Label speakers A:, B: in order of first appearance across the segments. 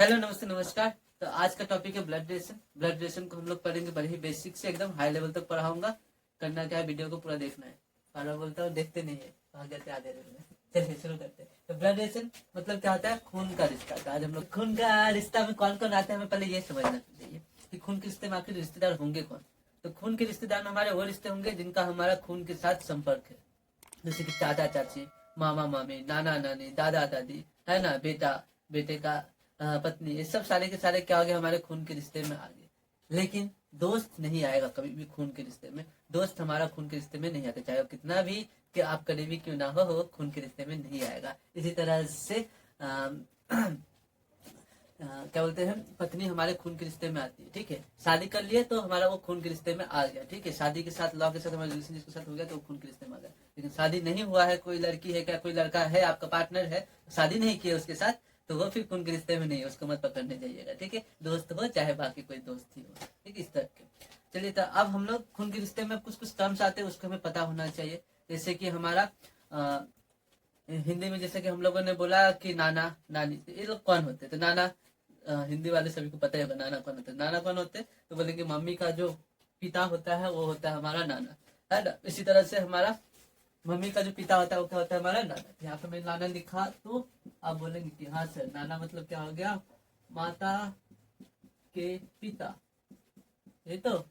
A: Hello नमस्ते नमस्कार। तो आज का टॉपिक है ब्लड रिलेशन। ब्लड रिलेशन को हम लोग पढ़ेंगे बड़े ही बेसिक से एकदम हाई लेवल तक पढ़ाऊंगा। करना क्या है, वीडियो को पूरा देखना है। बार बोलता हूँ देखते नहीं है, कहाँ जाते आधे में। चलिए शुरू करते हैं। तो ब्लड रिलेशन मतलब क्या होता है? खून का रिश्ता। तो आज हम लोग खून का रिश्ता में कौन कौन आते हैं, हमें पहले ये समझना चाहिए कि खून के रिश्ते में आखिर रिश्तेदार होंगे कौन। तो खून के रिश्तेदार में हमारे वो रिश्ते होंगे जिनका हमारा खून के साथ संपर्क है, जैसे कि चाचा चाची, मामा मामी, नाना नानी, दादा दादी, है ना, बेटा बेटे का पत्नी, ये सब सारे के सारे क्या हो गए, हमारे खून के रिश्ते में आ गए। लेकिन दोस्त नहीं आएगा कभी भी खून के रिश्ते में। दोस्त हमारा खून के रिश्ते में नहीं आता, चाहे वो कितना भी कि आप करीबी क्यों ना हो, खून के रिश्ते में नहीं आएगा। इसी तरह से क्या बोलते हैं, पत्नी हमारे खून के रिश्ते में आती है। ठीक है, शादी कर लिए तो हमारा वो खून के रिश्ते में आ गया। ठीक है, शादी के साथ लॉ के साथ हमारा रिलेशन जिसके साथ हो गया तो वो खून के रिश्ते में आ गया। लेकिन शादी नहीं हुआ है, कोई लड़की है क्या, कोई लड़का है आपका पार्टनर है, शादी नहीं किया उसके साथ, तो वो फिर खून के रिश्ते में नहीं है, उसको मत पकड़ने जाइएगा। ठीक है, दोस्त हो चाहे बाकी कोई दोस्त ही हो। ठीक है, इस तरह के। चलिए, तो अब हम लोग खून के रिश्ते में कुछ कुछ टर्म्स आते हैं, उसको हमें पता होना चाहिए। जैसे कि हमारा हिंदी में जैसे कि हम लोगों ने बोला कि नाना नानी, ये लोग कौन होते हैं? तो नाना, हिंदी वाले सभी को पता ही होगा नाना कौन होते हैं। नाना कौन होते हैं? तो बोले कि मम्मी का जो पिता होता है वो होता है हमारा नाना, है ना। इसी तरह से हमारा मम्मी का जो पिता होता है वो क्या होता है, हमारा नाना। यहाँ पे मैंने नाना लिखा तो आप बोलेंगे कि हाँ सर, नाना मतलब क्या हो गया, माता के पिता, ये तो।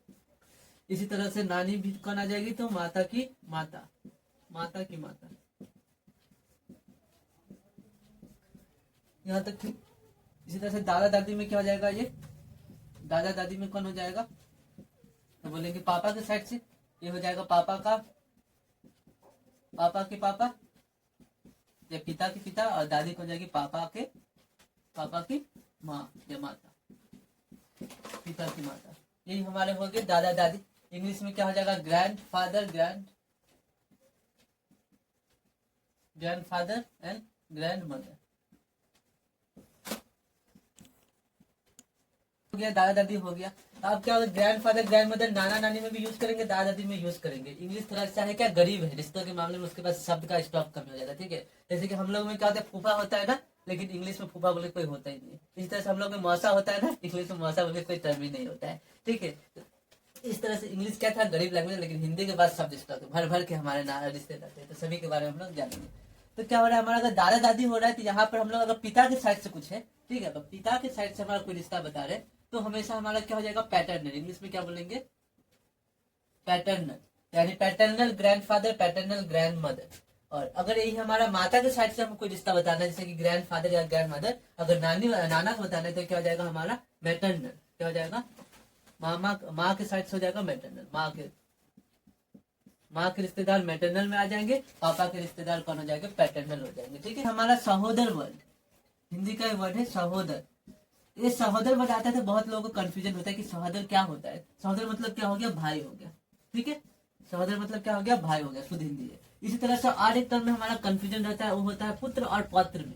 A: इसी तरह से नानी भी कौन आ जाएगी, तो माता की माता, माता की माता। यहाँ तक ठीक। इसी तरह से दादा दादी में क्या हो जाएगा, ये दादा दादी में कौन हो जाएगा, तो बोलेंगे पापा के साइड से ये हो जाएगा पापा का, पापा के पापा या पिता के पिता, और दादी को हो जाएगी पापा की माँ या माता, पिता की माता। यही हमारे हो गए दादा दादी। इंग्लिश में क्या हो जाएगा, grand father, grand father and grand mother. हो गया, दादा दादी हो गया। अब क्या होगा, ग्रैंड फादर ग्रैंड मदर नाना नानी में भी यूज करेंगे, दादा दादी में यूज करेंगे। इंग्लिश थोड़ा सा है क्या, गरीब है रिश्तों के मामले में, उसके पास शब्द का स्टॉक कम हो जाता है। ठीक है, जैसे कि हम लोग में क्या होता है, फूफा होता है ना, लेकिन इंग्लिश में फूफा बोले कोई होता ही नहीं है। इस तरह से हम लोग में मौसा होता है ना, इंग्लिश में मौसा बोले कोई टर्म ही नहीं होता है। ठीक है, इस तरह से इंग्लिश क्या था, गरीब लैंग्वेज, लेकिन हिंदी के बाद शब्द स्टॉक भर भर के हमारे रिश्ते रहते हैं। तो सभी के बारे में हम लोग जानेंगे। तो क्या हो रहा है, हमारा अगर दादा दादी हो रहा है तो यहाँ पर हम लोग अगर पिता के साइड से कुछ है, ठीक है, तो पिता के साइड से हमारा कोई रिश्ता बता रहे, तो हमेशा हमारा क्या हो जाएगा, पैटर्नल। इंग्लिश में क्या बोलेंगे, पैटर्नल, यानी paternal grandfather, paternal grand mother. और अगर यही हमारा माता के साइड से हमें कोई रिश्ता बताना है, जैसे कि ग्रैंड फादर या ग्रैंड मदर, अगर नानी नाना को बताना है तो क्या हो जाएगा हमारा, मैटर्नल। क्या हो जाएगा, मामा, माँ के साइड से हो जाएगा मैटरनल, माँ के रिश्तेदार मैटरनल में आ जाएंगे, पापा के रिश्तेदार कौन हो जाएंगे, पैटर्नल हो जाएंगे। ठीक है, हमारा सहोदर वर्ड, हिंदी का वर्ड है सहोदर। ये सहोदर वर्ड आता है तो बहुत लोगों को कंफ्यूजन होता है कि सहोदर क्या होता है। सहोदर मतलब क्या हो गया, भाई हो गया। ठीक है, सहोदर मतलब क्या हो गया, भाई हो गया, शुद्ध हिंदी है। इसी तरह से और एक टर्म में हमारा कंफ्यूजन रहता है, वो होता है पुत्र और पौत्र में।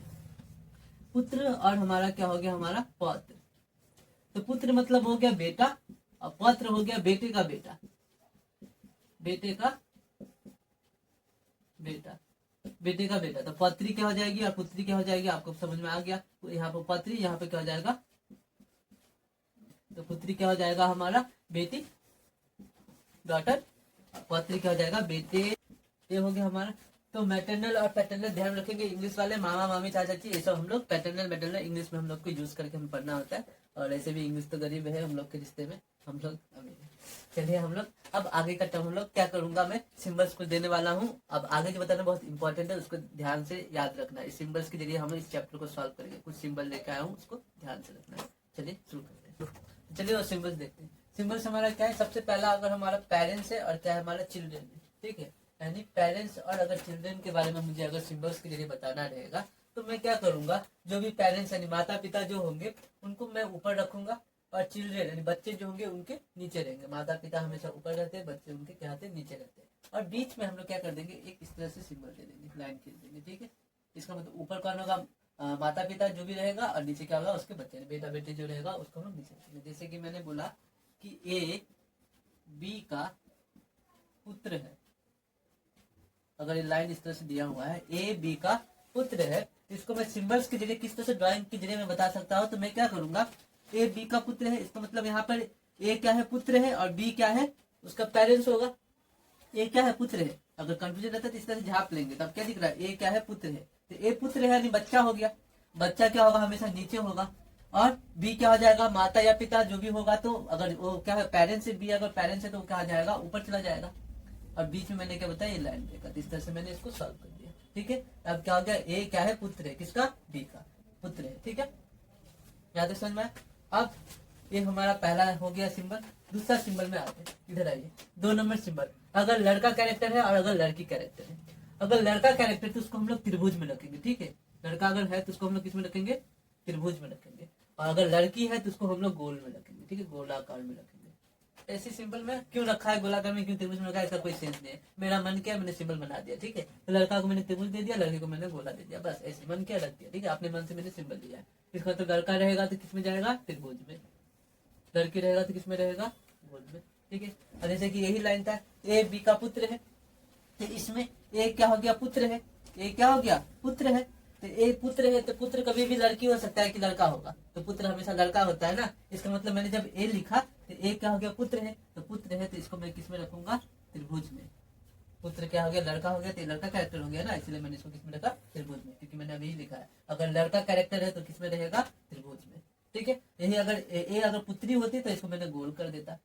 A: पुत्र और हमारा क्या हो गया, हमारा पौत्र। तो पुत्र मतलब हो गया बेटा, और पौत्र हो गया बेटे का बेटा, बेटे का बेटा, बेटे का बेटा। तो पौत्री क्या हो जाएगी और पुत्री क्या हो जाएगी, आपको समझ में आ गया। तो यहाँ पे पौत्री, यहाँ पे क्या हो जाएगा, तो पुत्री क्या हो जाएगा हमारा बेटी, डॉटर। पौत्री क्या हो जाएगा, बेटे। ये हो गया हमारा। तो मैटरनल और पैटर्नल ध्यान रखेंगे, इंग्लिश वाले मामा मामी चाचा चाची, ये सब हम लोग पैटर्नल मैटरनल इंग्लिश में हम लोग को यूज करके हम पढ़ना होता है। और ऐसे भी इंग्लिश तो गरीब है हम लोग के रिश्ते में, हम लोग अमीर है। चलिए हम लोग अब आगे का टर्म हम लोग क्या करूंगा, मैं सिंबल्स को देने वाला हूँ। अब आगे जो बताना बहुत इंपॉर्टेंट है, उसको ध्यान से याद रखना है। इस सिंबल्स के जरिए हम इस चैप्टर को सॉल्व करेंगे। कुछ सिंबल लेकर आया हूँ, उसको ध्यान से रखना है। चलिए शुरू करते हैं। चलिए वो सिंबल्स देखते हैं। सिंबल्स हमारा क्या है, सबसे पहला अगर हमारा पेरेंट्स है और क्या है हमारा चिल्ड्रन है। ठीक है, यानी पेरेंट्स और अगर चिल्ड्रन के बारे में मुझे अगर सिंबल्स के जरिए बताना रहेगा, तो मैं क्या करूंगा, जो भी पेरेंट्स यानी माता पिता जो होंगे उनको मैं ऊपर रखूंगा, और चिल्ड्रन यानी बच्चे जो होंगे उनके नीचे रहेंगे। माता पिता हमेशा ऊपर रहते हैं, बच्चे उनके क्या रहते हैं, नीचे रहते हैं। और बीच में हम लोग क्या कर देंगे, एक इस तरह से सिंबल दे देंगे, लाइन खींच देंगे। ठीक है, इसका मतलब ऊपर कौन होगा, माता पिता जो भी रहेगा, और नीचे क्या होगा, उसके बच्चे बेटा बेटे जो रहेगा उसको हम नीचे रखेंगे। जैसे कि मैंने बोला कि ए बी का पुत्र है, अगर ये लाइन इस तरह से दिया हुआ है, ए बी का पुत्र है, इसको मैं सिंबल्स के जरिए किस तरह से ड्राइंग के जरिए मैं बता सकता हूँ। तो मैं क्या करूंगा, ए बी का पुत्र है, इसका मतलब यहाँ पर ए क्या है, पुत्र है, और बी क्या है, उसका पेरेंट्स होगा। ए क्या है, पुत्र है। अगर कंफ्यूजन रहता है तो इस तरह से झाप लेंगे, तब क्या दिख रहा है, ए क्या है, पुत्र है। तो ए पुत्र है यानी बच्चा हो गया। बच्चा क्या होगा, हमेशा नीचे होगा। और बी क्या हो जाएगा, माता या पिता जो भी होगा। तो अगर वो क्या है, पेरेंट्स है, बी अगर पेरेंट्स है तो क्या हो जाएगा, ऊपर चला जाएगा। और बीच में मैंने क्या बताया, ये लाइन देखा। इस तरह से मैंने इसको सॉल्व कर दिया। ठीक है, अब क्या हो गया, ए क्या है, पुत्र है, किसका, बी का पुत्र है। ठीक है, याद है, समझ में। अब ये हमारा पहला हो गया सिंबल। दूसरा सिंबल में आते हैं, इधर आइए। 2 नंबर सिंबल, अगर लड़का कैरेक्टर है और अगर लड़की कैरेक्टर है। अगर लड़का कैरेक्टर तो उसको हम लोग त्रिभुज में रखेंगे। ठीक है, लड़का अगर है तो उसको हम लोग किस में रखेंगे, त्रिभुज में रखेंगे। और अगर लड़की है तो उसको हम लोग गोल में रखेंगे। ठीक है, गोलाकार में रखेंगे। ऐसी सिंबल में क्यों रखा है, गोलाकार में क्यों त्रिभुज में रखा है, इसका कोई सेंस नहीं है। मेरा मन किया, मैंने सिंबल बना दिया। ठीक है, तो लड़का को मैंने त्रिभुज दे दिया, लड़के को मैंने गोला दे दिया, बस ऐसे मन किया, रख दिया। ठीक है, अपने मन से मैंने सिंबल दिया है। इसका तो लड़का रहेगा तो किस में जाएगा, त्रिभुज में। लड़की रहेगा तो किस में रहेगा, गोल में। ठीक है, और जैसे कि यही लाइन था, ए बी का पुत्र है, तो इसमें ए क्या हो गया, पुत्र है। ए क्या हो गया, पुत्र है। तो ए पुत्र है, तो पुत्र कभी भी लड़की हो सकता है कि लड़का होगा, तो पुत्र हमेशा लड़का होता है ना। इसका मतलब मैंने जब ए लिखा तो ए क्या हो गया, पुत्र है। तो पुत्र है तो इसको मैं किस में रखूंगा, त्रिभुज में। पुत्र क्या हो गया, लड़का हो गया, तो लड़का कैरेक्टर हो गया ना, इसलिए मैंने इसको किस में रखा, त्रिभुज में, क्योंकि मैंने अभी लिखा है अगर लड़का कैरेक्टर है तो किस में रहेगा, त्रिभुज में। ठीक है, यही अगर ए अगर पुत्री होती तो इसको मैंने गोल कर देता।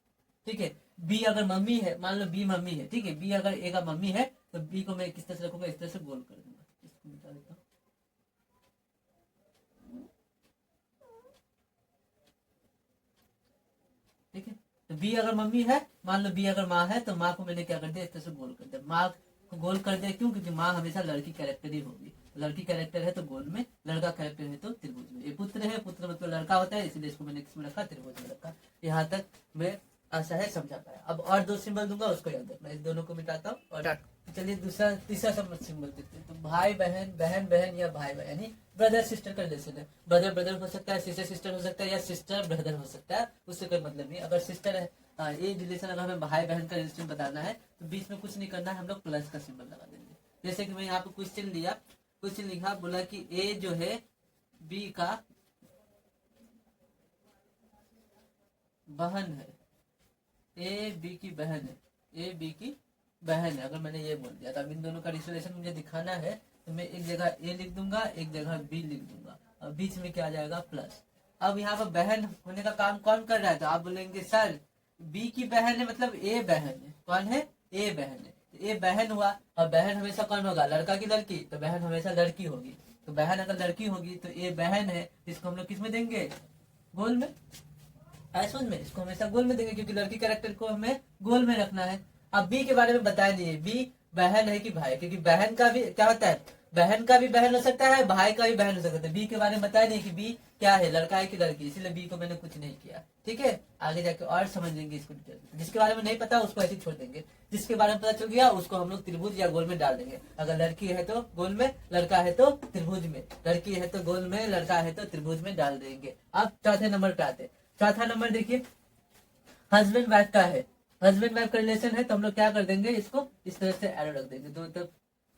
A: ठीक है, बी अगर मम्मी है, मान लो बी मम्मी है। ठीक है, बी अगर ए का मम्मी है तो बी को मैं किस तरह से रखूंगा, इस तरह से गोल कर दूंगा। इसको मिटा देता हूँ। ठीक है, तो बी अगर मम्मी है, मान लो बी अगर माँ है, तो माँ को मैंने क्या कर दिया, इस तरह से गोल कर दिया। माँ को गोल कर दिया क्यों, क्योंकि माँ हमेशा लड़की कैरेक्टर ही होगी। लड़की कैरेक्टर है तो गोल में, लड़का कैरेक्टर है तो त्रिभुज में। ये पुत्र है, पुत्र मतलब लड़का होता है, इसलिए इसको मैंने किसमें रखा, त्रिभुज में रखा। यहाँ तक मैं आशा है समझा पाया। अब और 2 सिंबल दूंगा, उसको याद रखना। इस दोनों को मिटाता हूँ और चलिए दूसरा तीसरा सिंबल देखते हैं। तो भाई बहन, बहन बहन या भाई बहन, यानी ब्रदर सिस्टर का रिलेशन है। ब्रदर ब्रदर हो सकता है, सिस्टर सिस्टर हो सकता है, या सिस्टर ब्रदर हो सकता है, उससे कोई मतलब नहीं। अगर सिस्टर है, ये रिलेशन अगर हमें भाई बहन का रिलेशन बताना है तो बीच में कुछ नहीं करना है, हम लोग प्लस का सिंबल लगा देंगे। जैसे कि मैं यहाँ पे क्वेश्चन लिया, क्वेश्चन लिखा, बोला कि ए जो है बी का बहन है, ए बी की बहन है, ए बी की बहन है। अगर मैंने ये बोल दिया तो अब इन दोनों का रिलेशन मुझे दिखाना है, तो मैं एक जगह ए लिख दूंगा, एक जगह बी लिख दूंगा, और बीच में क्या आ जाएगा, प्लस। अब यहाँ पर बहन होने का काम कौन कर रहा है, तो आप बोलेंगे सर बी की बहन है मतलब ए बहन है। कौन है, ए बहन है। तो ए बहन हुआ, और बहन हमेशा कौन होगा, लड़का की लड़की, तो बहन हमेशा लड़की होगी। तो बहन अगर लड़की होगी तो ए बहन है, इसको हम लोग किस में देंगे, गोल में। समझ में, इसको हमेशा गोल में देंगे क्योंकि लड़की कैरेक्टर को हमें गोल में रखना है। अब बी के बारे में बताया नहीं है, बी बहन है कि भाई, क्योंकि बहन का भी क्या होता है, बहन का भी बहन हो सकता है, भाई का भी बहन हो सकता है। बी के बारे में बताया नहीं कि बी क्या है, लड़का है कि लड़की, इसीलिए बी को मैंने कुछ नहीं किया। ठीक है, आगे जाके और समझेंगे इसको डिटेल। जिसके बारे में नहीं पता उसको ऐसे छोड़ देंगे, जिसके बारे में पता चल गया उसको हम लोग त्रिभुज या गोल में डाल देंगे। अगर लड़की है तो गोल में, लड़का है तो त्रिभुज में, लड़की है तो गोल में, लड़का है तो त्रिभुज में डाल देंगे। अब चौथे नंबर पे आते। चौथा नंबर देखिए, हस्बैंड वाइफ का है। हस्बैंड वाइफ का रिलेशन है तो हम लोग क्या कर देंगे, इसको इस तरह से एरो रख देंगे। दोनों तरफ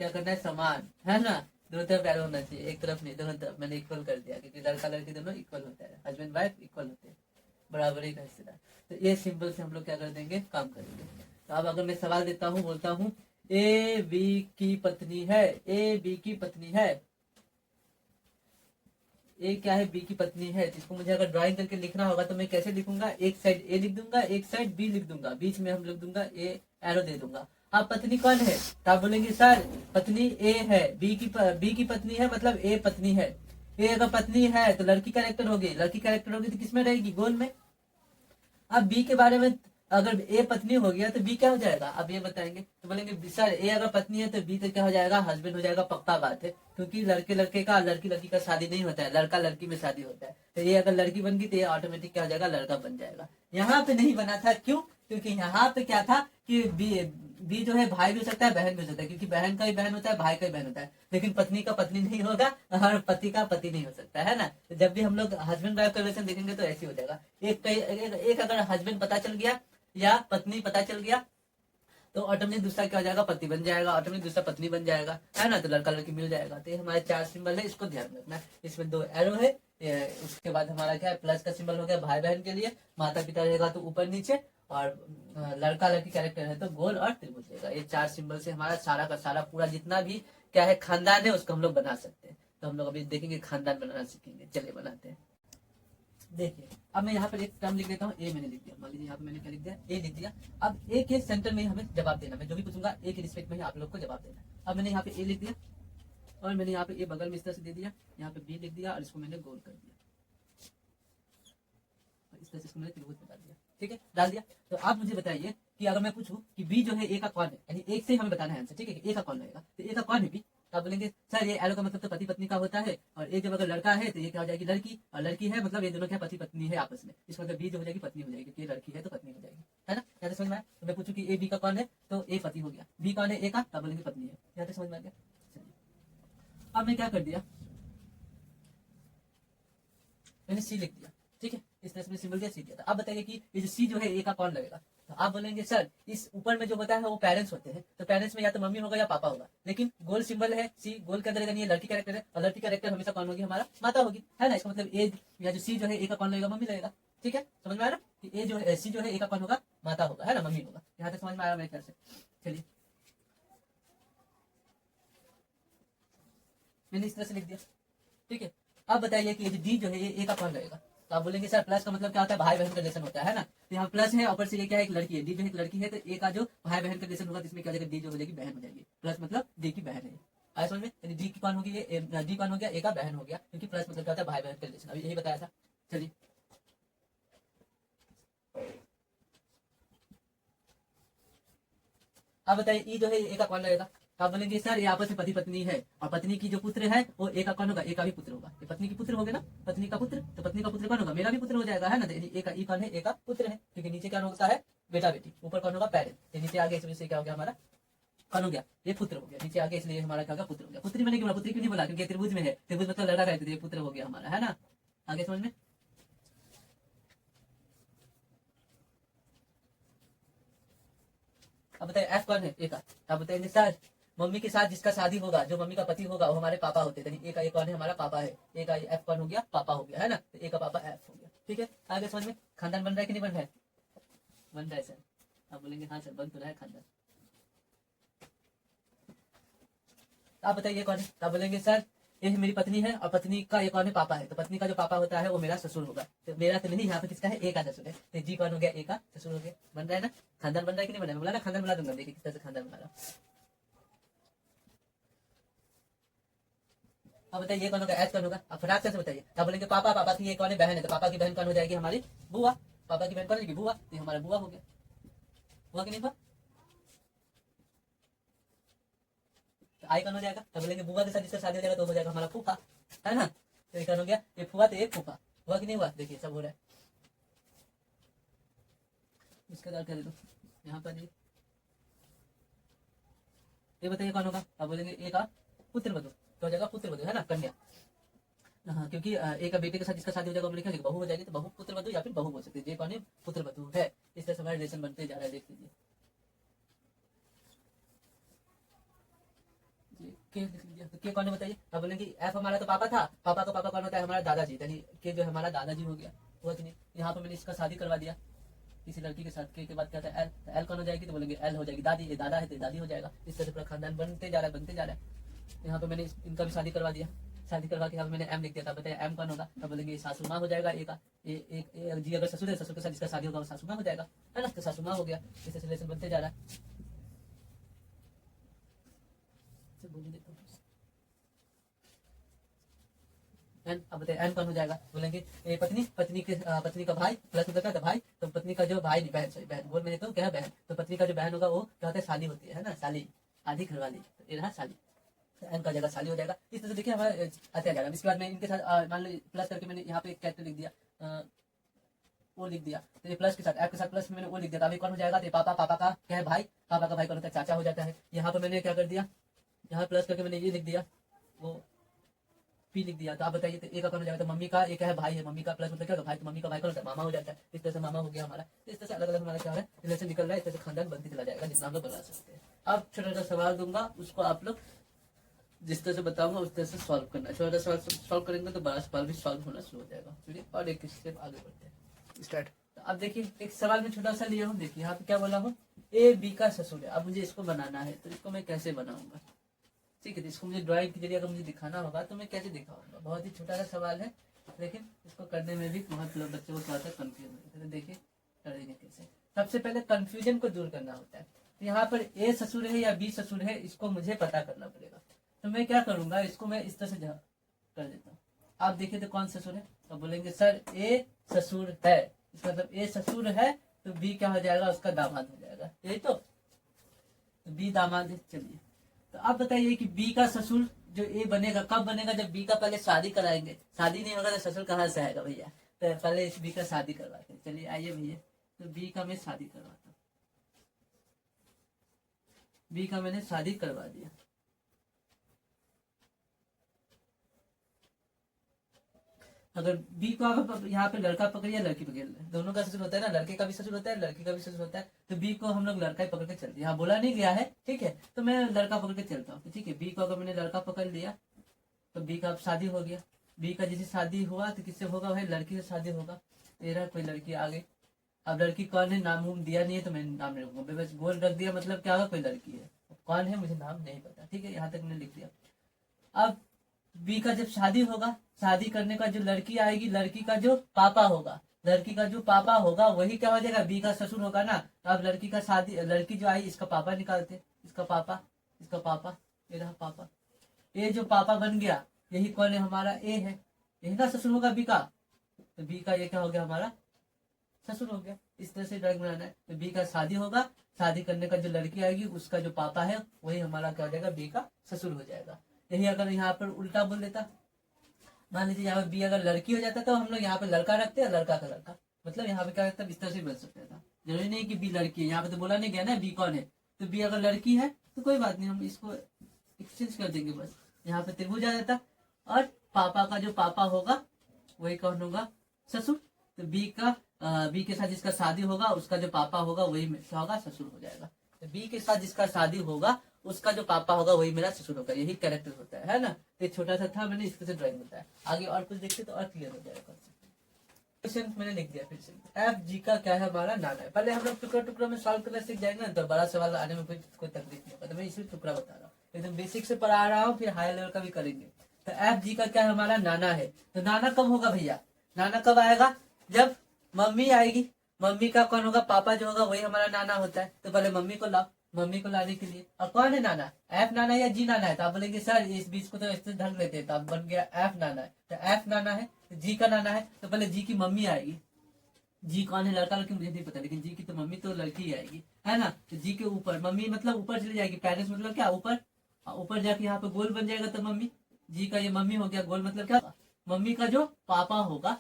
A: क्या करना है, समान है ना, दोनों तरफ एरो होना चाहिए, एक तरफ नहीं, दोनों तरफ। मैंने इक्वल कर दिया क्योंकि लड़का लड़की दोनों इक्वल होता है, हस्बैंड वाइफ इक्वल होते हैं, बराबरी का हिस्सेदार। तो ये सिंबल से हम लोग क्या कर देंगे, काम करेंगे। तो अब अगर मैं सवाल देता हूँ, बोलता हूँ ए बी की पत्नी है, ए बी की पत्नी है, ए क्या है, बी की पत्नी है। जिसको मुझे अगर ड्राइंग करके लिखना होगा तो मैं कैसे लिखूंगा, एक साइड ए लिख दूंगा, एक साइड बी लिख दूंगा, बीच में हम लिख दूंगा ए, एरो दे दूंगा। अब पत्नी कौन है, तो आप बोलेंगे सर पत्नी ए है, बी की पत्नी है मतलब ए पत्नी है। ए अगर पत्नी है तो लड़की कैरेक्टर होगी, लड़की कैरेक्टर होगी तो किसमें रहेगी, गोल में। अब बी के बारे में, अगर ए पत्नी हो गया तो बी क्या हो जाएगा, अब ये बताएंगे। तो बोलेंगे सर ए अगर पत्नी है तो बी तो क्या हो जाएगा, हस्बैंड हो जाएगा, पक्का बात है। क्योंकि लड़के लड़के का, लड़की लड़की का शादी नहीं होता है, लड़का लड़की में शादी होता है। तो ये अगर लड़की बन गई तो ये ऑटोमेटिक क्या हो जाएगा, लड़का बन जाएगा। यहाँ पे नहीं बना था, क्यों, क्योंकि यहाँ पे क्या था कि बी जो है भाई भी हो सकता है, बहन भी हो सकता है, क्योंकि बहन का भी बहन होता है, भाई का भी बहन होता है, लेकिन पत्नी का पत्नी नहीं होगा और पति का पति नहीं हो सकता है ना। तो जब भी हम लोग हस्बैंड वाइफ का रिलेशन देखेंगे तो ऐसे हो जाएगा। एक अगर हस्बैंड पता चल गया या पत्नी पता चल गया, तो ऑटोमेटिक दूसरा क्या हो जाएगा, पति बन जाएगा, ऑटोमेटिक दूसरा पत्नी बन जाएगा, है ना। तो लड़का लड़की मिल जाएगा। तो ये हमारे 4 सिंबल है, इसको ध्यान रखना है। इसमें 2 एरो है। उसके बाद हमारा क्या है, प्लस का सिंबल हो गया भाई बहन के लिए, माता पिता रहेगा तो ऊपर नीचे, और लड़का लड़की कैरेक्टर है तो गोल और त्रिभुज रहेगा। ये 4 सिंबल से हमारा सारा का सारा पूरा जितना भी क्या है खानदान है उसको हम लोग बना सकते हैं। तो हम लोग अभी देखेंगे खानदान बनाना सीखेंगे। चलिए बनाते हैं। देखिए अब मैं यहाँ पर एक टर्म लिख देता हूँ, ए मैंने लिख दिया। मान लीजिए यहाँ पे मैंने क्या लिख दिया, ए लिख दिया। अब ए के सेंटर में हमें जवाब देना, मैं जो भी पूछूंगा ए के रिस्पेक्ट में ही आप लोग को जवाब देना। अब मैंने यहाँ पे ए लिख दिया, और मैंने यहाँ पे ए बगल में इस तरह से दे दिया, यहाँ पे बी लिख दिया, और इसको मैंने गोल कर दिया, इस तरह से इसको मैंने त्रिभुज में डाल दिया। ठीक है, डाल दिया। तो आप मुझे बताइए कि अगर मैं पूछूं कि बी जो है ए का कौन है, यानी एक से ही हमें बताना है आंसर। ठीक है, ए का कौन रहेगा, तो ए का कौन है बी। तो आप बोलेंगे सर ये एलो का मतलब तो पति पत्नी का होता है, और ए जब अगर लड़का है तो ये क्या हो जाएगी, लड़की, और लड़की है मतलब ये दोनों क्या पति पत्नी है आपस में। इसका मतलब बी जो हो जाएगी पत्नी हो जाएगी, क्योंकि ये लड़की है तो पत्नी हो जाएगी, है ना। यहाँ तक समझ में आया। तो मैं पूछूं कि ए बी का कौन है, तो ए पति हो गया, बी कौन है ए का, तब बोलेंगे पत्नी है। यहाँ तक समझ में आ गया। चलिए अब मैं क्या कर दिया, मैंने सी लिख दिया। ठीक है, इस तरह से सिंबल दिया, सी दिया। तो अब बताइए कि ये जो सी जो है ए का कौन लगेगा। तो आप बोलेंगे सर इस ऊपर में जो होता है वो पेरेंट्स होते हैं, तो पेरेंट्स में या तो मम्मी होगा या पापा होगा, लेकिन गोल सिंबल है सी, गोल के अंदर ये लड़की कैरेक्टर है, और लड़की कैरेक्टर हमेशा कौन होगी, हमारा माता होगी, है ना। इसका मतलब ए या जो सी जो है ए का कौन लगेगा, मम्मी लगेगा। ठीक है, समझ में आ रहा कि ए जो है सी जो है ए का कौन होगा, माता होगा, है ना, मम्मी होगा। यहाँ तक समझ में आया मेरे ख्याल से। चलिए मैंने इस तरह से लिख दिया। ठीक है, अब बताइए कि ये डी जो है ये ए का कौन रहेगा। तो आप बोलेंगे सर प्लस का मतलब क्या होता है, भाई बहन का रिलेशन होता है ना। तो यहाँ प्लस है, ऊपर से ये क्या है, एक लड़की है, डी जो है एक लड़की है, तो ए का जो भाई बहन का रिलेशन होगा, तो इसमें क्या हो जाएगा, डी जो हो जाएगी बहन हो जाएगी। प्लस मतलब डी की बहन है। आया समझ में, यानी डी की कौन होगी, ये डी कौन हो गया, ए का बहन हो गया, क्योंकि प्लस मतलब क्या होता है, भाई बहन का रिलेशन। अभी यही बताया था। चलिए अब बताइए ई जो है ए का कौन लगेगा। तो आप बोलेंगे सर ये आपस में पति पत्नी है, और पत्नी की जो पुत्र है वो ए का कौन होगा, ए का भी पुत्र होगा। ये पत्नी की पुत्र हो गया ना, पत्नी का पुत्र, तो पत्नी का पुत्र कौन होगा, मेरा भी पुत्र हो जाएगा, है ना। तो ए का ई कौन है, ए का पुत्र है, क्योंकि नीचे क्या होता है, बेटा बेटी, ऊपर कौन होगा, पेरेंट। तो नीचे आगे इसमें से क्या हो गया, हमारा कौन हो गया, ये पुत्र हो गया। नीचे आगे इसलिए हमारा क्या होगा, पुत्र हो गया। पुत्री मैंने क्यों, पुत्री क्यों नहीं बोला, क्योंकि त्रिभुज में है, त्रिभुज मतलब लड़का का है, तो ये पुत्र हो गया हमारा, है ना। आगे समझ में। अब बताइए एफ कौन है, ए का। अब बताइए सर मम्मी के साथ जिसका शादी होगा, जो मम्मी का पति होगा, वो हमारे पापा होते हैं। ए का ए कौन है, हमारा पापा है। ए का एफ कौन हो गया, पापा हो गया, है ना। तो ए का पापा एफ हो गया। ठीक है, आगे समझ में। खानदान बन रहा है कि नहीं बन रहा है, बन रहा है सर। आप बोलेंगे हाँ सर बन तो रहा है खानदान। आप बताइए कौन है। तो आप बोलेंगे सर ये मेरी पत्नी है, और पत्नी का ये कौन है, पापा है। तो पत्नी का जो पापा होता है वो मेरा ससुर होगा। तो मेरा तो नहीं, यहाँ पे किसका है, ए का ससुर है। तो जी कौन हो गया, ए का ससुर हो गया। बन रहा है ना, खानदान बन रहा है कि नहीं बन रहा है। बोला ना खानदान बना दूंगा, देखिए किस तरह से खानदान बना रहा हूं। अब बताइए ये कौन होगा, एच कौन होगा। अब फटाक से बताइए। अब बोलेंगे पापा, पापा की ये कौन है, बहन है। तो पापा की बहन कौन हो जाएगी, हमारी बुआ। पापा की बहन कौन होगी, बुआ। तो हमारा बुआ हो गया, हुआ कि नहीं हुआ। तो आई कौन हो जाएगा। तब बोलेंगे बुआ के साथ जिसका शादी हो जाएगा तो हो जाएगा हमारा फूफा, है ना। तो ये कौन हो गया, ये फूफा, तो एक फूफा। हुआ कि नहीं हुआ, देखिए सब हो रहा है। इसका दाल कर दो यहाँ पर। ये बताइए कौन होगा। अब बोलेंगे ए का पुत्र वधु, तो हो जाएगा पुत्र वधु, है ना, कन्या। हाँ, क्योंकि एक बेटे के साथ जिसका शादी हो जाएगा वो लिखा बहू हो जाएगी, तो बहू पुत्र वधु या फिर बहू बोल सकते हैं। ये कौन है, पुत्र वधु है। इस तरह से हमारा रिलेशन बनते जा रहा है, देख लीजिए। के लिख लीजिए। तो के कौन है बताइए। अब बोलेंगे एफ हमारा तो पापा था, पापा का पापा कौन होता है, हमारा दादाजी। यानी के जो है हमारा दादाजी हो गया, हुआ कि नहीं। यहाँ पर मैंने इसका शादी करवा दिया किसी लड़की के साथ। के बाद क्या था, एल। तो एल कौन हो जाएगी, तो बोलेंगे एल हो जाएगी दादी। ये दादा है तो दादी हो जाएगा। इस तरह से पूरा खानदान बनते जा रहा है, बनते जा रहा है। यहाँ पे मैंने इनका भी शादी करवा दिया। शादी करवा के यहाँ मैंने एम लिख दिया था। बताइए एम कौन होगा। तो बोलेंगे सासू माँ हो जाएगा ए का। जी अगर ससुर है, ससुर के साथ जिसका शादी होगा वो सासू माँ हो जाएगा, है ना। तो सासू माँ हो गया। इस तरह से रिलेशन बनते जा रहा है। बोलिए देखो एन। अब बताइए एन कौन हो जाएगा। बोलेंगे ए पत्नी, पत्नी का भाई, प्लस मतलब क्या था, भाई। तो पत्नी का जो भाई, बहन, सॉरी बहन बोल, मैंने तो क्या है, बहन। तो पत्नी का जो बहन होगा वो क्या होता है, साली होती है ना, साली, आधी घरवाली। तो ये रहा साली। तो एन का जगह साली हो जाएगा। इस तरह से देखिए हमारा आता जाएगा। इसके बाद में इनके साथ मान लो प्लस करके मैंने यहाँ पे एक कैरेक्टर लिख दिया, वो लिख दिया। तो ये प्लस के साथ एफ के साथ प्लस में मैंने वो लिख दिया। तो अभी कौन हो जाएगा, तो पापा, पापा का क्या है, भाई। पापा का भाई कौन होता है, चाचा हो जाता है। यहाँ पे मैंने क्या कर दिया, यहाँ प्लस करके मैंने ये लिख दिया, वो पी लिख दिया, तो आप बताइए तो ए का कौन हो जाएगा, तो मम्मी का एक है भाई है, मम्मी का प्लस मतलब क्या होगा भाई, तो मम्मी का भाई कौन होता है मामा हो जाता है, इस तरह से मामा हो गया हमारा। इस तरह से अलग अलग हमारा क्या है रिलेशन निकल रहा है, इस तरह से खानदान बनते चला जाएगा जितना हम लोग बना सकते हैं। अब छोटा छोटा सवाल दूंगा, उसको आप लोग जिस तरह से बताऊंगा उस तरह से सॉल्व करना। छोटा सवाल सॉल्व करेंगे तो बड़ा सवाल भी सॉल्व होना शुरू हो जाएगा। चलिए और एक स्टेप आगे बढ़ते हैं, स्टार्ट। तो अब देखिए एक सवाल में छोटा सा लिया हूँ, देखिए यहाँ पे क्या बोला हूँ, ए बी का ससुर है। अब मुझे इसको बनाना है, तो इसको मैं कैसे बनाऊंगा, ठीक है। तो इसको मुझे ड्राइंग के जरिए अगर मुझे दिखाना होगा तो मैं कैसे दिखाऊंगा। बहुत ही छोटा सा सवाल है, लेकिन इसको करने में भी बहुत लोग बच्चों को थोड़ा सा कंफ्यूज होता है। तो देखिए करेंगे कैसे। सबसे पहले कंफ्यूजन को दूर करना होता है। तो यहाँ पर ए ससुर है या बी ससुर है, इसको मुझे पता करना पड़ेगा। तो मैं क्या करूंगा, इसको मैं इस तरह से कर देता हूँ। आप देखिए तो कौन ससुर है, तो बोलेंगे सर ए ससुर है, इसका मतलब ए ससुर है तो बी क्या हो जाएगा, उसका दामाद हो जाएगा, यही तो बी दामाद है। चलिए तो आप बताइए कि बी का ससुर जो ए बनेगा कब बनेगा, जब बी का पहले शादी कराएंगे। शादी नहीं होगा तो ससुर कहाँ से आएगा भैया, तो पहले इस बी का शादी करवाते हैं। चलिए आइए भैया, तो बी का मैं शादी करवाता हूँ, बी का मैंने शादी करवा दिया। अगर बी को अगर यहाँ पे लड़का पकड़ या लड़की पकड़, दोनों का ससुर होता है ना, लड़के का भी ससुर होता है लड़की का भी ससुर होता है, तो बी को हम लोग लड़का ही पकड़ के चलते हैं। यहाँ बोला नहीं गया है, ठीक है, तो मैं लड़का पकड़ के चलता हूँ। तो ठीक है, बी को अगर मैंने लड़का पकड़ लिया तो बी का अब शादी हो गया। बी का जैसे शादी हुआ तो किससे होगा भाई, लड़की से शादी होगा। तेरा कोई लड़की आ गई, अब लड़की कौन है नाम उम दिया नहीं है तो मैं नाम नहीं रखूंगा, बस गोल रख दिया, मतलब क्या होगा कोई लड़की है, कौन है मुझे नाम नहीं पता, ठीक है, यहाँ तक मैंने लिख दिया। अब बी का जब शादी होगा, शादी करने का जो लड़की आएगी, लड़की का जो पापा होगा, लड़की का जो पापा होगा वही क्या हो जाएगा, बी का ससुर होगा ना। तो अब लड़की का शादी, लड़की जो आई इसका पापा निकालते, इसका पापा, इसका पापा, ये रहा पापा। ये जो पापा बन गया यही कौन है हमारा, ए है, यही का ससुर होगा बी का, तो बी का ये क्या हो गया हमारा ससुर हो गया। इस तरह से ड्राइंग बनाना है। तो बी का शादी होगा, शादी करने का जो लड़की आएगी उसका जो पापा है वही हमारा क्या हो जाएगा, बी का ससुर हो जाएगा। यही अगर यहाँ पर उल्टा बोल देता, मान लीजिए यहाँ पर बी अगर लड़की हो जाता तो हम लोग यहाँ पे लड़का रखते हैं, लड़का का लड़का, मतलब यहाँ पे क्या रहता इस तरह से बन सकता था। जरूरी नहीं कि बी लड़की है, यहाँ पे तो बोला नहीं गया ना बी कौन है, तो बी अगर लड़की है तो कोई बात नहीं, हम इसको एक्सचेंज कर देंगे बस। यहाँ पे त्रिभुज आ जाता और पापा का जो पापा होगा वही कौन होगा, ससुर। तो बी के साथ जिसका शादी होगा उसका जो पापा होगा वही क्या होगा, ससुर हो जाएगा। तो बी के साथ जिसका शादी होगा उसका जो पापा होगा वही मेरा ससुर होगा, यही कैरेक्टर होता है ना। तो छोटा सा था, मैंने इसके से ड्राइंग बताया। आगे और कुछ देखते तो और क्लियर हो जाएगा। क्वेश्चन मैंने लिख दिया फिर से, एफ जी का क्या है हमारा नाना है। पहले हम लोग टुकड़ा टुकड़ा में सॉल्व करना सीख जाएंगे ना, तो बड़ा सवाल आने में कोई तकलीफ नहीं होगा। तो मैं इसी टुकड़ा बता रहा हूँ, एकदम बेसिक से पढ़ा रहा हूँ, फिर हाई लेवल का भी करेंगे। तो एफ जी का क्या है हमारा नाना है। तो नाना कब होगा भैया, नाना कब आएगा, जब मम्मी आएगी। मम्मी का कौन होगा, पापा जो होगा वही हमारा नाना होता है। तो पहले मम्मी को लाओ, मम्मी को लाने के लिए, और कौन है नाना, एफ नाना है या जी नाना है। तो आप बोलेंगे सर इस बीच को तो ऐसे ढंग लेते हैं, तो आप बन गया एफ नाना है। तो एफ नाना है, तो जी का नाना है, तो पहले जी की मम्मी आएगी। जी कौन है, लड़का लड़की मुझे नहीं पता, लेकिन जी की तो मम्मी तो लड़की ही आएगी, है ना। तो जी के ऊपर मम्मी मतलब ऊपर चली जाएगी, पेरेंट्स मतलब क्या ऊपर, ऊपर जाके यहाँ पे गोल बन जाएगा तो मम्मी, जी का ये मम्मी हो गया, गोल मतलब क्या, मम्मी का जो पापा होगा,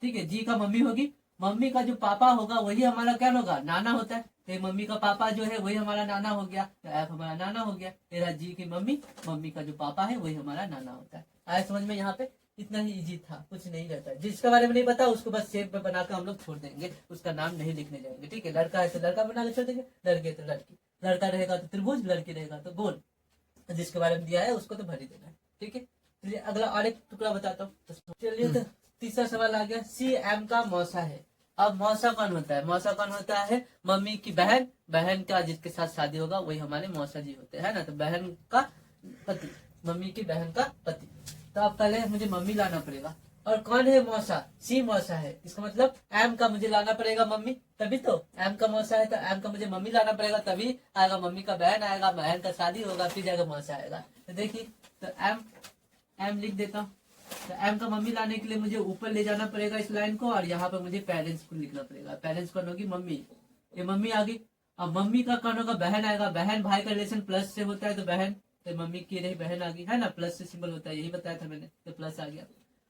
A: ठीक है, जी का मम्मी होगी, मम्मी का जो पापा होगा वही हमारा क्या होगा, नाना होता है। तो मम्मी का पापा जो है वही हमारा नाना हो गया, तो एफ हमारा नाना हो गया। तेरा जी की मम्मी, मम्मी का जो पापा है वही हमारा नाना होता है। आया समझ में, यहाँ पे इतना ही इजी था, कुछ नहीं रहता है। जिसके बारे में नहीं पता उसको बस शेप पे बनाकर हम लोग छोड़ देंगे, उसका नाम नहीं लिखने जाएंगे, ठीक है। लड़का है तो लड़का बना के छोड़ देंगे, लड़के तो लड़की, लड़का रहेगा तो त्रिभुज, लड़की रहेगा तो गोल। जिसके बारे में दिया है उसको तो भर ही देना है, ठीक है। चलिए अगला और एक टुकड़ा बताता हूँ। चलिए तो तीसरा सवाल आ गया, सी एम का मौसा है। अब मौसा कौन होता है, मौसा कौन होता है, मम्मी की बहन, बहन का जिसके साथ शादी होगा वही हमारे मौसा जी होते हैं ना। तो बहन का पति, मम्मी की बहन का पति। तो अब पहले मुझे मम्मी लाना पड़ेगा, और कौन है मौसा, सी मौसा है, इसका मतलब एम का मुझे लाना पड़ेगा मम्मी, तभी तो एम का मौसा है, तो एम का मुझे मम्मी लाना पड़ेगा तभी आएगा, मम्मी का बहन आएगा, बहन का शादी होगा, फिर जाएगा मौसा आएगा। तो देखिए, तो एम लिख देता हूँ। तो एम का मम्मी लाने के लिए मुझे ऊपर ले जाना पड़ेगा इस लाइन को, और यहाँ पर मुझे पेरेंट्स को लिखना पड़ेगा। पेरेंट्स कौन होगी, मम्मी, ये मम्मी आ गई। अब मम्मी का कौन होगा, बहन आएगा, बहन भाई का रिलेशन प्लस से होता है, तो बहन, तो मम्मी की रही बहन आ गई, है ना, प्लस से सिंबल होता है, यही बताया था मैंने, तो प्लस आ गया।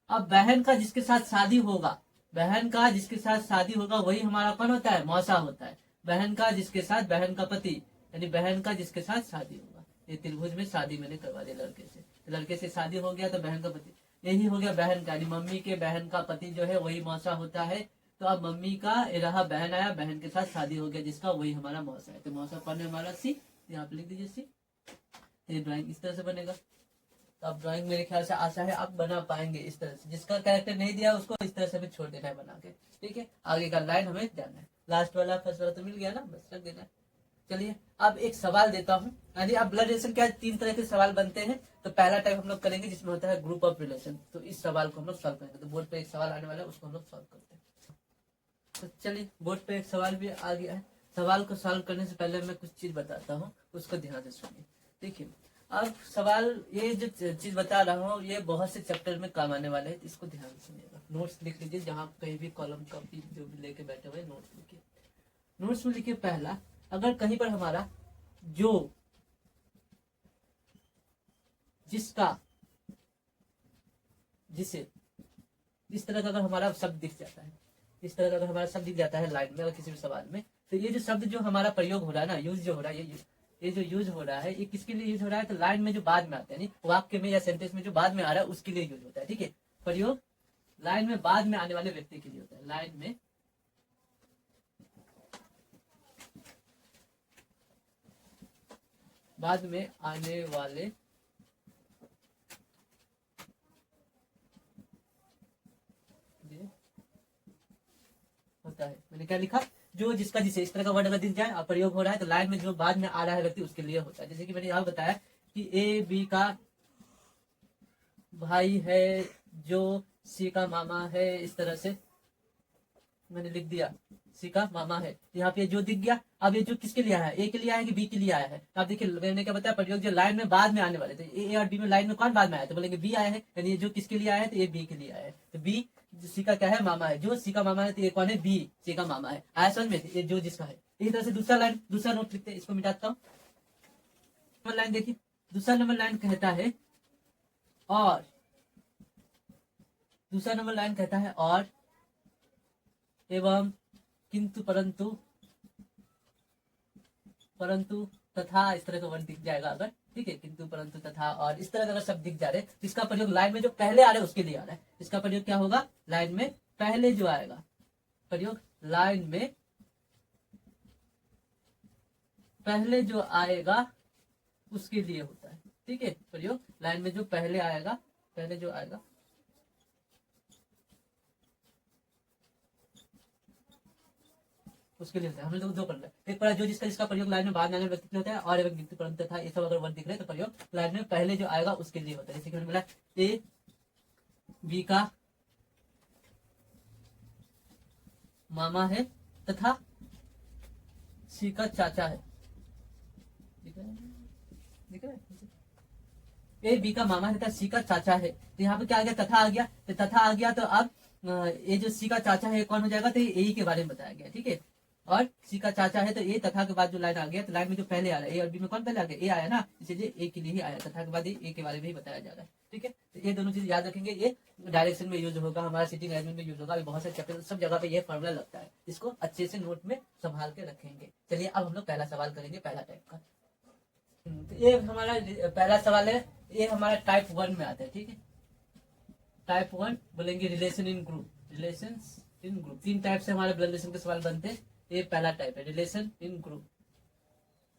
A: अब बहन का जिसके साथ शादी होगा, बहन का जिसके साथ शादी होगा वही हमारा कौन होता है, मौसा होता है। बहन का जिसके साथ, बहन का पति, यानी बहन का जिसके साथ शादी होगा। ये त्रिभुज में शादी मैंने करवा दिया लड़के से, लड़के से शादी हो गया तो बहन का पति, यही हो गया बहन का, यानी मम्मी के बहन का पति जो है वही मौसा होता है। तो अब मम्मी का ये रहा बहन आया, बहन के साथ शादी हो गया जिसका, वही हमारा मौसा है। तो मौसा कौन है हमारा? सी। यहाँ पे लिख दीजिए सी। ये ड्राइंग इस तरह से बनेगा। तो अब ड्राइंग मेरे ख्याल से आशा है आप बना पाएंगे इस तरह से। जिसका कैरेक्टर नहीं दिया उसको इस तरह से भी छोड़ देना है बना के, ठीक है। आगे का लाइन हमें जानना है। लास्ट वाला फर्स्ट वाला तो मिल गया ना, बस रख देना है। चलिए अब एक सवाल देता हूँ, यानी अब ब्लड रिलेशन क्या 3 तरह के सवाल बनते हैं। तो पहला टाइप हम लोग करेंगे जिसमें होता है ग्रुप ऑफ रिलेशन। तो इस सवाल को हम लोग सॉल्व करेंगे। तो बोर्ड पे एक सवाल आने वाला है, उसको हम लोग सॉल्व करते हैं। तो चलिए बोर्ड पे एक सवाल भी आ गया है। सवाल को सॉल्व करने से पहले मैं कुछ चीज बताता हूँ, उसको ध्यान से सुनिए। देखिए अब सवाल, ये जो चीज बता रहा हूँ ये बहुत से चैप्टर में काम आने वाले हैं, इसको ध्यान से सुनिएगा। नोट्स लिख लीजिए, जहाँ कहीं भी कॉलम कॉपी जो भी लेके बैठे हुए नोट्स लिखिए। नोट्स में लिखिए पहला, अगर कहीं पर हमारा जो जिसका जिसे इस तरह का अगर हमारा शब्द दिख जाता है, इस तरह का अगर हमारा शब्द दिख जाता है लाइन में अगर किसी भी सवाल में, तो ये जो शब्द जो हमारा प्रयोग हो रहा है ना, यूज जो हो रहा है, ये जो यूज हो रहा है ये किसके लिए यूज हो रहा है? तो लाइन में जो बाद में आते हैं, वाक्य में या सेंटेंस में जो बाद में आ रहा है उसके लिए यूज होता है, ठीक है। प्रयोग लाइन में बाद में आने वाले व्यक्ति के लिए होता है। लाइन में बाद में आने वाले होता है। मैंने क्या लिखा? जो जिसका जिसे, इस तरह का वर्ड अगर दिख जाए और प्रयोग हो रहा है तो लाइन में जो बाद में आ रहा है व्यक्ति उसके लिए होता है। जैसे कि मैंने यहाँ बताया कि ए बी का भाई है जो सी का मामा है, इस तरह से मैंने लिख दिया सी का मामा है। यहाँ पे जो दिख गया। अब ये जो किसके लिए आया है? ए के लिए आया है कि बी के लिए आया है? तो आप देखिए मैंने क्या बताया, प्रयोग जो लाइन में बाद में आने वाले थे, ए और बी में लाइन में कौन बाद में आया? तो बोलेंगे बी आया है, यानी ये जो किसके लिए आया है? तो ये बी के लिए आया है। तो बी सी का क्या है? मामा है। जो सी का मामा है तो ये कौन है? बी सी का मामा है। आया समझ में? ये जो जिसका है। इसी तरह से दूसरा लाइन, दूसरा नोट लिखते हैं, इसको मिटाता हूँ। लाइन देखिए, दूसरा नंबर लाइन कहता है और, दूसरा नंबर लाइन कहता है और एवं किंतु परंतु, परंतु तथा, इस तरह का वर्ड दिख जाएगा अगर, ठीक है। किंतु परंतु तथा और इस तरह का अगर शब्द दिख जा रहे हैं, इसका प्रयोग लाइन में जो पहले आ रहे हैं उसके लिए आ रहा है। इसका प्रयोग क्या होगा? लाइन में पहले जो आएगा, प्रयोग लाइन में पहले जो आएगा उसके लिए होता है, ठीक है। प्रयोग लाइन में जो पहले आएगा, पहले जो आएगा उसके लिए होता है। हम लोग दो पढ़, एक पढ़ा जो जिसका जिसका प्रयोग लाइन में बाद में आने वाले व्यक्ति के लिए होता है, और एवं किंतु परंतु तथा, ये सब अगर वर्ड दिख रहे हैं तो प्रयोग लाइन में पहले जो आएगा उसके लिए होता है। जैसे कि मैंने बोला ए बी का मामा है तथा सी का चाचा है। दिख रहा है? ए बी का मामा है तथा सी का चाचा है। तो यहाँ पे क्या आ गया? तथा आ गया। तो तथा आ गया तो अब ये जो सी का चाचा है कौन हो जाएगा? तो ये ए के बारे में बताया गया, ठीक है। और सी का चाचा है तो ए तथा के बाद जो लाइन आ गया, तो लाइन में जो पहले आ रहा है ए और बी में कौन पहले आ गया? ए आया ना, इसलिए ए के लिए ही आया। तथा के बाद ए के बारे में ही बताया जा रहा है, ठीक है। तो ये दोनों चीज याद रखेंगे। ये डायरेक्शन में यूज होगा, हमारा सिटिंग अरेंजमेंट में यूज होगा। बहुत सारे चैप्टर सब जगह पे ये फॉर्मूला लगता है, इसको अच्छे से नोट में संभाल के रखेंगे। चलिए अब हम लोग पहला सवाल करेंगे, पहला टाइप का। तो ये हमारा पहला सवाल है, ये हमारा टाइप 1 में आता है, ठीक है। टाइप 1 बोलेंगे relation in group. Relation in group 3 type से हमारे ब्लड रिलेशन के सवाल बनते हैं। ये पहला टाइप है, रिलेशन इन ग्रुप।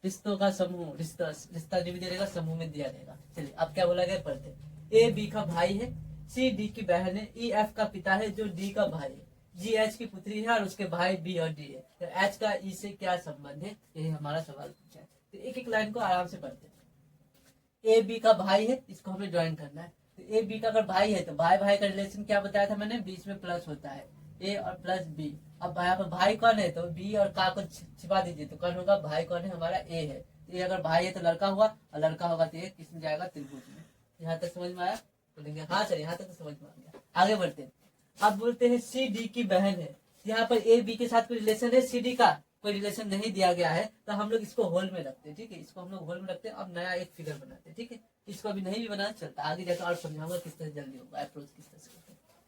A: रिश्तों का समूह, रिश्ता रिश्ता जो भी दे रहेगा समूह में दिया रहेगा। चलिए अब क्या बोला गया, पढ़ते। ए बी का भाई है, सी डी की बहन है, ई एफ का पिता है जो डी का भाई है, जी एच की पुत्री है और उसके भाई बी और डी है। तो एच का ई से क्या संबंध है? ये हमारा सवाल पूछा है। तो एक एक लाइन को आराम से पढ़ते हैं। ए बी का भाई है, इसको हमें ज्वाइन करना है। तो ए बी का अगर भाई है तो भाई भाई का रिलेशन क्या बताया था मैंने? बीच में प्लस होता है, ए और प्लस बी। अब यहाँ पर भाई कौन है? तो बी और का को छिपा दीजिए तो कौन होगा? भाई कौन है? हमारा ए है। तो ये अगर भाई है तो लड़का हुआ, और लड़का होगा तो ये किसमें जाएगा? त्रिभुज में। यहाँ तक समझ में आया? बोलेंगे हाँ सर, यहाँ तक तो समझ में आ गया। आगे बढ़ते हैं। अब बोलते हैं सी डी की बहन है। यहाँ पर ए बी के साथ कोई रिलेशन है? सी डी का कोई रिलेशन नहीं दिया गया है, तो हम लोग इसको होल में रखते हैं, ठीक है। इसको हम लोग होल में रखते हैं। अब नया एक फिगर बनाते हैं, ठीक है। इसको अभी नहीं भी बनाना चलता, आगे जाकर और समझाऊंगा किस तरह जल्दी होगा, अप्रोच किस तरह से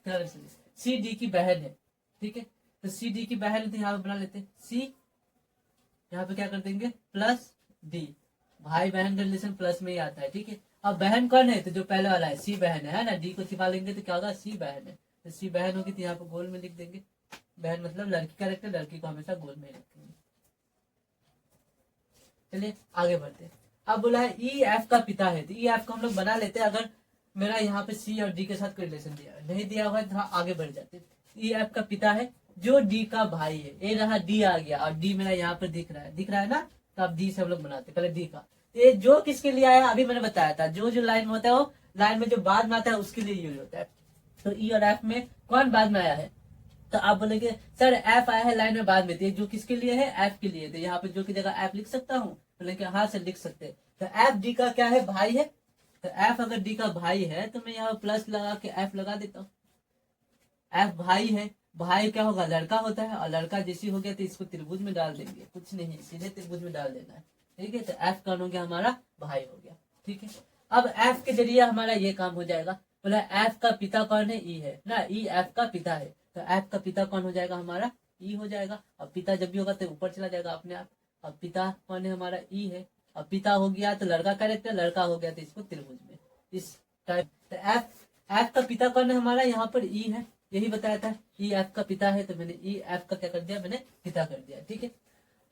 A: करते हैं। सी डी की बहन है, ठीक है। तो सी डी की बहन है तो यहाँ पे बना लेते हैं सी, यहाँ पे क्या कर देंगे? Plus D. भाई बहन का रिलेशन प्लस में ही आता है, ठीक है। अब बहन कौन है, तो जो पहले वाला है सी बहन है ना, डी को छिपा लेंगे तो क्या होगा, सी बहन है। तो सी बहन होगी तो यहाँ पे गोल में लिख देंगे, बहन मतलब लड़की का रखते, लड़की को हमेशा गोल में रखेंगे। चलिए आगे बढ़ते हैं। अब बोला है ई एफ का पिता है, तो ई एफ को हम लोग बना लेते हैं। अगर मेरा यहाँ पे सी और डी के साथ कोई रिलेशन दिया नहीं दिया हुआ है तो आगे बढ़ जाते। ई एफ का पिता है जो डी का भाई है, ए रहा डी आ गया और डी मेरा यहाँ पर दिख रहा है ना, तो अब डी से हम लोग बनाते पहले डी का। ये जो किसके लिए आया अभी मैंने बताया था, जो जो लाइन में होता है वो लाइन में जो बाद में आता है उसके लिए यूज होता है। तो ई और एफ में कौन बाद में आया है, तो आप बोलेंगे सर एफ आया है लाइन में बाद में, तो जो किसके लिए है, एफ के लिए। तो यहाँ पे जो की जगह एफ लिख सकता हूँ, बोलेंगे हाँ से लिख सकते। तो एफ डी का क्या है, भाई है। तो एफ अगर डी का भाई है तो मैं यहाँ प्लस लगा के एफ लगा देता हूँ। एफ भाई है, भाई क्या होगा, लड़का होता है, और लड़का जैसी हो गया तो इसको त्रिभुज में डाल देंगे, कुछ नहीं सीधे त्रिभुज में डाल देना है। ठीक है, तो एफ कौन हो गया, हमारा भाई हो गया। ठीक है, अब एफ के जरिए हमारा ये काम हो जाएगा। बोला एफ का पिता कौन है, ई है ना, ई एफ का पिता है। तो एफ का पिता कौन हो जाएगा, हमारा ई हो जाएगा। और पिता जब भी होगा तो ऊपर चला जाएगा अपने आप। अब पिता कौन है, हमारा ई है। अब पिता हो गया तो लड़का कैरेक्टर, लड़का हो गया तो इसको त्रिभुज में इस टाइप। तो एफ का पिता कौन है, हमारा यहाँ पर ई है, यही बताया था ई एफ का पिता है, तो मैंने ई एफ का क्या कर दिया, मैंने पिता कर दिया। ठीक है,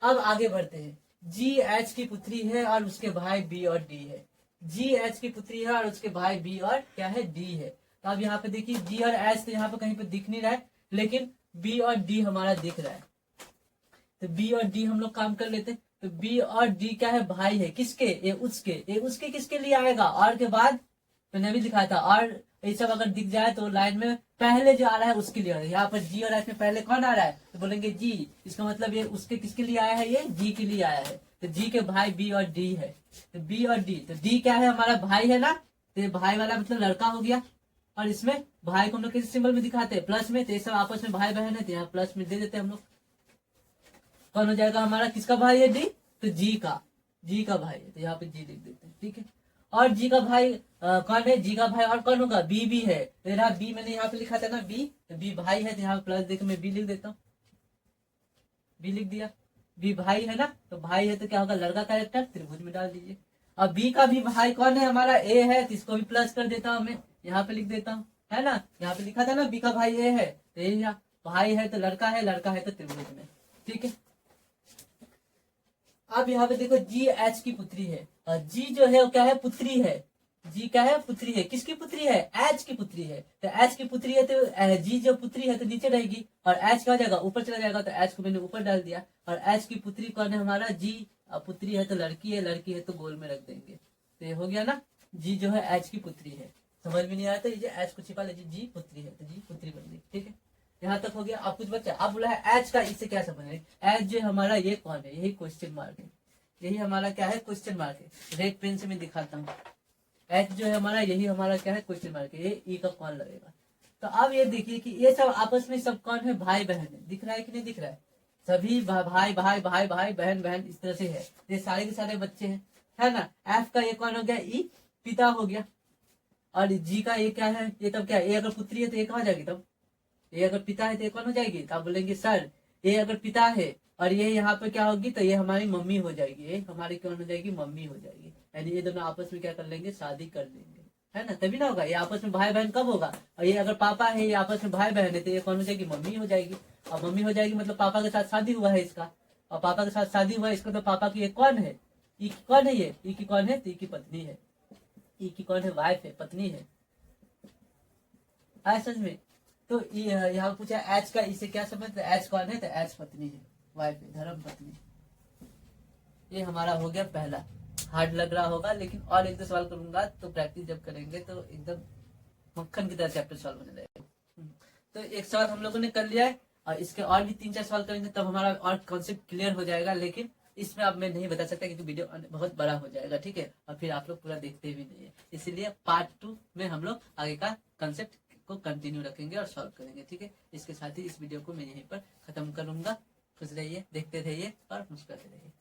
A: अब आगे बढ़ते हैं। जी एच की पुत्री है और उसके भाई बी और डी है। जी एच की पुत्री है और उसके भाई बी और क्या है, डी है। तो अब यहाँ पे देखिए जी और एच तो यहाँ पे कहीं पे दिख नहीं रहा है, लेकिन बी और डी हमारा दिख रहा है। तो बी और डी हम लोग काम कर लेते। तो बी और डी क्या है, भाई है, किसके, ये उसके किसके लिए आएगा, और के बाद मैंने अभी लिखा था, और ये सब अगर दिख जाए तो लाइन में पहले जो आ रहा है उसके लिए आ रहा है। यहाँ पर जी और एच में पहले कौन आ रहा है, तो बोलेंगे जी, इसका मतलब ये उसके किसके लिए आया है, ये जी के लिए आया है। तो जी के भाई बी और डी है। तो बी और डी, तो डी क्या है, हमारा भाई है ना, तो ये भाई वाला मतलब लड़का हो गया। और इसमें भाई को हम लोग किस सिंबल में दिखाते हैं, प्लस में। तो ये सब आपस में भाई बहन है, तो यहाँ प्लस में दे देते हैं हम लोग। कौन हो जाएगा हमारा, किसका भाई है, डी, तो जी का भाई है, तो यहाँ पे जी लिख देते हैं। ठीक है, और जी का भाई कौन है, जी का भाई और कौन होगा, बी भी है। तो यहाँ बी मैंने यहाँ पे लिखा था ना, बी, तो बी भाई है, तो यहाँ पे प्लस देकर मैं बी लिख देता हूँ, बी लिख दिया। बी भाई है ना, तो भाई है तो क्या होगा, लड़का कैरेक्टर, त्रिभुज में डाल दीजिए। अब बी का भी भाई कौन है, हमारा ए है, तो इसको भी प्लस कर देता हूँ मैं, यहाँ पे लिख देता हूँ, है ना। यहाँ पे लिखा था ना बी का भाई ए है, तो ये यहाँ भाई है तो लड़का है तो त्रिभुज में। ठीक है, अब यहाँ पे देखो जी एच की पुत्री है, और जी जो है वो क्या है, पुत्री है। जी क्या है, पुत्री है, किसकी पुत्री है, एच की पुत्री है। तो एच की पुत्री है तो जी जो पुत्री है तो नीचे रहेगी, और एच क्या हो जाएगा, ऊपर चला जाएगा। तो एच को मैंने ऊपर डाल दिया। और एच की पुत्री कौन है, हमारा जी। पुत्री है तो लड़की है तो गोल में रख देंगे। तो ये हो गया ना, जी जो है एच की पुत्री है। समझ में नहीं आया तो ये एच को छिपा लीजिए, जी पुत्री है तो जी पुत्री बन गई। ठीक है, यहाँ तक हो गया। अब कुछ बच्चा अब बोला है एच का, इससे क्या समझ है, एच जो हमारा ये कौन है, यही क्वेश्चन मार्क है, यही हमारा क्या है, क्वेश्चन मार्क है। रेड पेन से मैं दिखाता हूँ, एच जो है हमारा, यही हमारा क्या है, क्वेश्चन मार्क है। ये ई का कौन लगेगा। तो अब ये देखिए कि ये सब आपस में सब कौन है, भाई बहन है। दिख रहा है कि नहीं दिख रहा है, सभी भाई भाई भाई भाई बहन बहन इस तरह से है। ये सारे के सारे बच्चे हैं, है ना। एफ का ये कौन हो गया, ई पिता हो गया। और जी का ये क्या है, ये तब क्या है, ये अगर पुत्री है तो ये कहाँ जाएगी, तब ये अगर पिता है तो ये कौन हो जाएगी। तो आप बोलेंगे सर ये अगर पिता है और ये यहाँ पे क्या होगी, तो ये हमारी मम्मी हो जाएगी, ये हमारी कौन हो जाएगी, मम्मी हो जाएगी। यानी ये दोनों आपस में क्या कर लेंगे, शादी कर लेंगे, है ना, तभी ना होगा। ये आपस में भाई बहन कब होगा, और ये अगर पापा है, ये आपस में भाई बहन है, तो ये कौन हो जाएगी, मम्मी हो जाएगी। और मम्मी हो जाएगी मतलब पापा के साथ शादी हुआ है इसका, और पापा के साथ शादी हुआ है इसका, तो पापा की ये कौन है, ई की कौन है, ये ई की कौन है, तो ई की पत्नी है। ई की कौन है, वाइफ है, पत्नी है। आया समझ में। तो यहाँ पूछा एच का, इसे क्या समझ, तो एच कौन है, तो एच पत्नी है, वाइफ है, धर्म पत्नी। ये हमारा हो गया पहला। हार्ड लग रहा होगा, लेकिन और एक दो सवाल करूंगा तो प्रैक्टिस जब करेंगे तो एकदम मक्खन की तरह चैप्टर सॉल्व होने लगेगा। तो एक सवाल हम लोगों ने कर लिया है, और इसके और भी 3-4 सवाल करेंगे तब हमारा और कॉन्सेप्ट क्लियर हो जाएगा। लेकिन इसमें अब मैं नहीं बता सकता क्योंकि वीडियो बहुत बड़ा हो जाएगा, ठीक है, और फिर आप लोग पूरा देखते भी नहीं है। इसलिए पार्ट 2 में हम लोग आगे का कंसेप्ट को कंटिन्यू रखेंगे और सॉल्व करेंगे, ठीक है। इसके साथ ही इस वीडियो को मैं यहीं पर खत्म करूंगा। खुश रहिए, देखते रहिए और मुस्कुराते रहिए।